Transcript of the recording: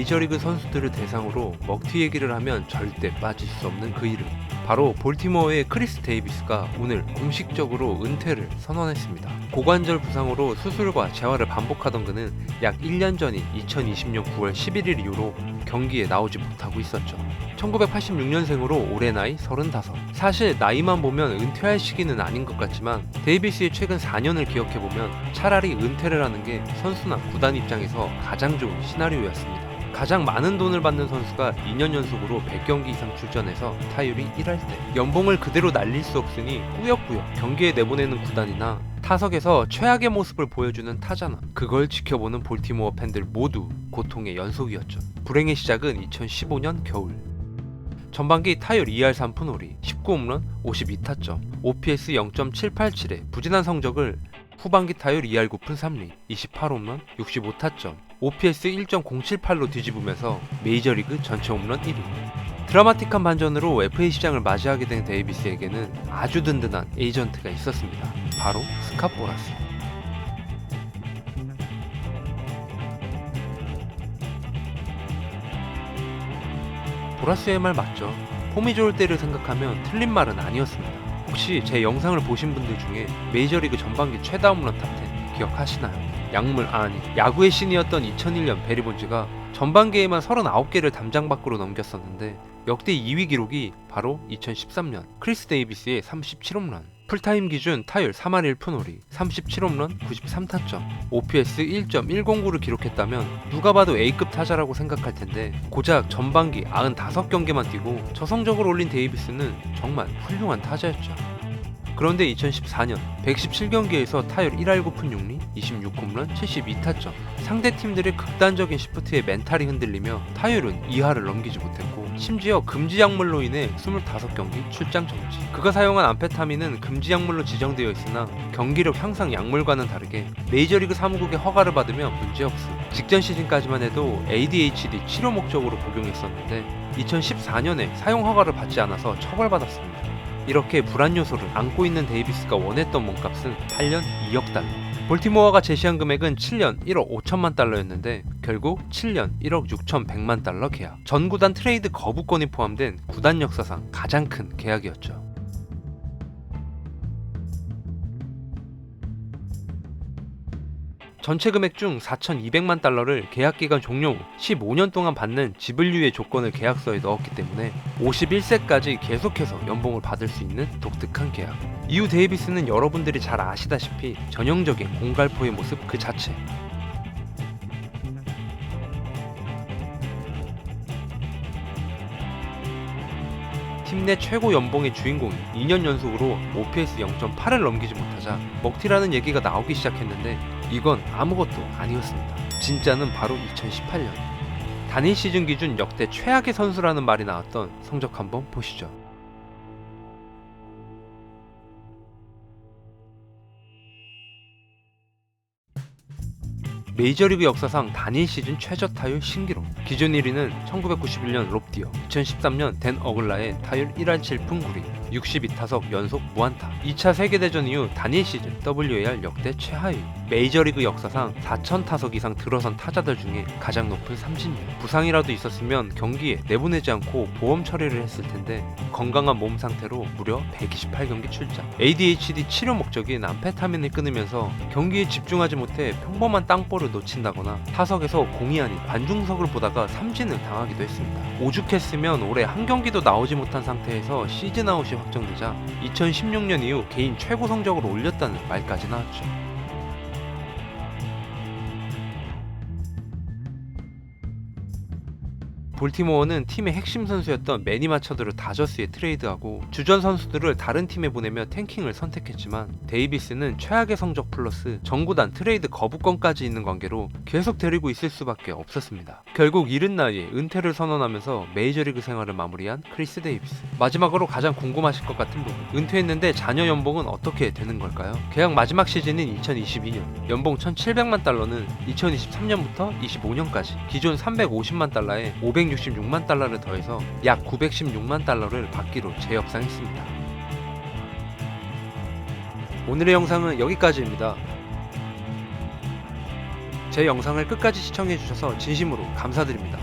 메이저리그 선수들을 대상으로 먹튀 얘기를 하면 절대 빠질 수 없는 그 이름, 바로 볼티모어의 크리스 데이비스가 오늘 공식적으로 은퇴를 선언했습니다. 고관절 부상으로 수술과 재활을 반복하던 그는 약 1년 전인 2020년 9월 11일 이후로 경기에 나오지 못하고 있었죠. 1986년생으로 올해 나이 35. 사실 나이만 보면 은퇴할 시기는 아닌 것 같지만 데이비스의 최근 4년을 기억해보면 차라리 은퇴를 하는 게 선수나 구단 입장에서 가장 좋은 시나리오였습니다. 가장 많은 돈을 받는 선수가 2년 연속으로 100경기 이상 출전해서 타율이 1할 때, 연봉을 그대로 날릴 수 없으니 꾸역꾸역 경기에 내보내는 구단이나 타석에서 최악의 모습을 보여주는 타자나 그걸 지켜보는 볼티모어 팬들 모두 고통의 연속이었죠. 불행의 시작은 2015년 겨울. 전반기 타율 2할 3푼 5리, 19홈런, 52타점, OPS 0.787의 부진한 성적을 후반기 타율 2할 9푼 3리, 28홈런, 65타점, OPS 1.078로 뒤집으면서 메이저리그 전체 홈런 1위. 드라마틱한 반전으로 FA 시장을 맞이하게 된 데이비스에게는 아주 든든한 에이전트가 있었습니다. 바로 스캇 보라스. 보라스의 말 맞죠? 폼이 좋을 때를 생각하면 틀린 말은 아니었습니다. 혹시 제 영상을 보신 분들 중에 메이저리그 전반기 최다 홈런 탑10 기억하시나요? 야구의 신이었던 2001년 베리 본즈가 전반기에만 39개를 담장 밖으로 넘겼었는데 역대 2위 기록이 바로 2013년 크리스 데이비스의 37홈런, 풀타임 기준 타율 3할 1푼 5리, 37홈런, 93타점, OPS 1.109를 기록했다면 누가 봐도 A급 타자라고 생각할 텐데 고작 전반기 95경기만 뛰고 저 성적을 올린 데이비스는 정말 훌륭한 타자였죠. 그런데 2014년 117경기에서 타율 1할 9푼 6리, 26홈런, 72타점, 상대 팀들의 극단적인 시프트에 멘탈이 흔들리며 타율은 2할을 넘기지 못했고 심지어 금지 약물로 인해 25경기 출장 정지. 그가 사용한 암페타민은 금지 약물로 지정되어 있으나 경기력 향상 약물과는 다르게 메이저리그 사무국의 허가를 받으면 문제없음. 직전 시즌까지만 해도 ADHD 치료 목적으로 복용했었는데 2014년에 사용 허가를 받지 않아서 처벌받았습니다. 이렇게 불안 요소를 안고 있는 데이비스가 원했던 몸값은 8년 2억 달러. 볼티모어가 제시한 금액은 7년 1억 5천만 달러였는데 결국 7년 1억 6천100만 달러 계약. 전 구단 트레이드 거부권이 포함된 구단 역사상 가장 큰 계약이었죠. 전체 금액 중 4,200만 달러를 계약기간 종료 후 15년 동안 받는 지불유예 조건을 계약서에 넣었기 때문에 51세까지 계속해서 연봉을 받을 수 있는 독특한 계약. 이후 데이비스는 여러분들이 잘 아시다시피 전형적인 공갈포의 모습 그 자체. 팀 내 최고 연봉의 주인공이 2년 연속으로 OPS 0.8을 넘기지 못하자 먹튀라는 얘기가 나오기 시작했는데 이건 아무것도 아니었습니다. 진짜는 바로 2018년. 단일 시즌 기준 역대 최악의 선수라는 말이 나왔던 성적 한번 보시죠. 메이저리그 역사상 단일 시즌 최저 타율 신기록. 기존 1위는 1991년 롭디어, 2013년 댄 어글라의 타율 1할 7푼 9리, 62타석 연속 무안타. 2차 세계대전 이후 단일 시즌 WAR 역대 최하위. 메이저리그 역사상 4,000타석 이상 들어선 타자들 중에 가장 높은 삼진율. 부상이라도 있었으면 경기에 내보내지 않고 보험 처리를 했을 텐데 건강한 몸 상태로 무려 128경기 출장. ADHD 치료 목적인 암페타민을 끊으면서 경기에 집중하지 못해 평범한 땅볼을 놓친다거나 타석에서 공이 아닌 관중석을 보다가 삼진을 당하기도 했습니다. 오죽했으면 올해 한 경기도 나오지 못한 상태에서 시즌 아웃이 확정되자 2016년 이후 개인 최고 성적을 올렸다는 말까지 나왔죠. 볼티모어는 팀의 핵심 선수였던 매니 마처드를 다저스에 트레이드하고 주전 선수들을 다른 팀에 보내며 탱킹을 선택했지만 데이비스는 최악의 성적 플러스 전구단 트레이드 거부권까지 있는 관계로 계속 데리고 있을 수밖에 없었습니다. 결국 이른 나이에 은퇴를 선언하면서 메이저리그 생활을 마무리한 크리스 데이비스. 마지막으로 가장 궁금하실 것 같은 부분. 은퇴했는데 자녀 연봉은 어떻게 되는 걸까요? 계약 마지막 시즌인 2022년 연봉 1,700만 달러는 2023년부터 25년까지 기존 350만 달러에 566만 달러를 더해서 약 916만 달러를 받기로 재협상했습니다. 오늘의 영상은 여기까지입니다. 제 영상을 끝까지 시청해주셔서 진심으로 감사드립니다.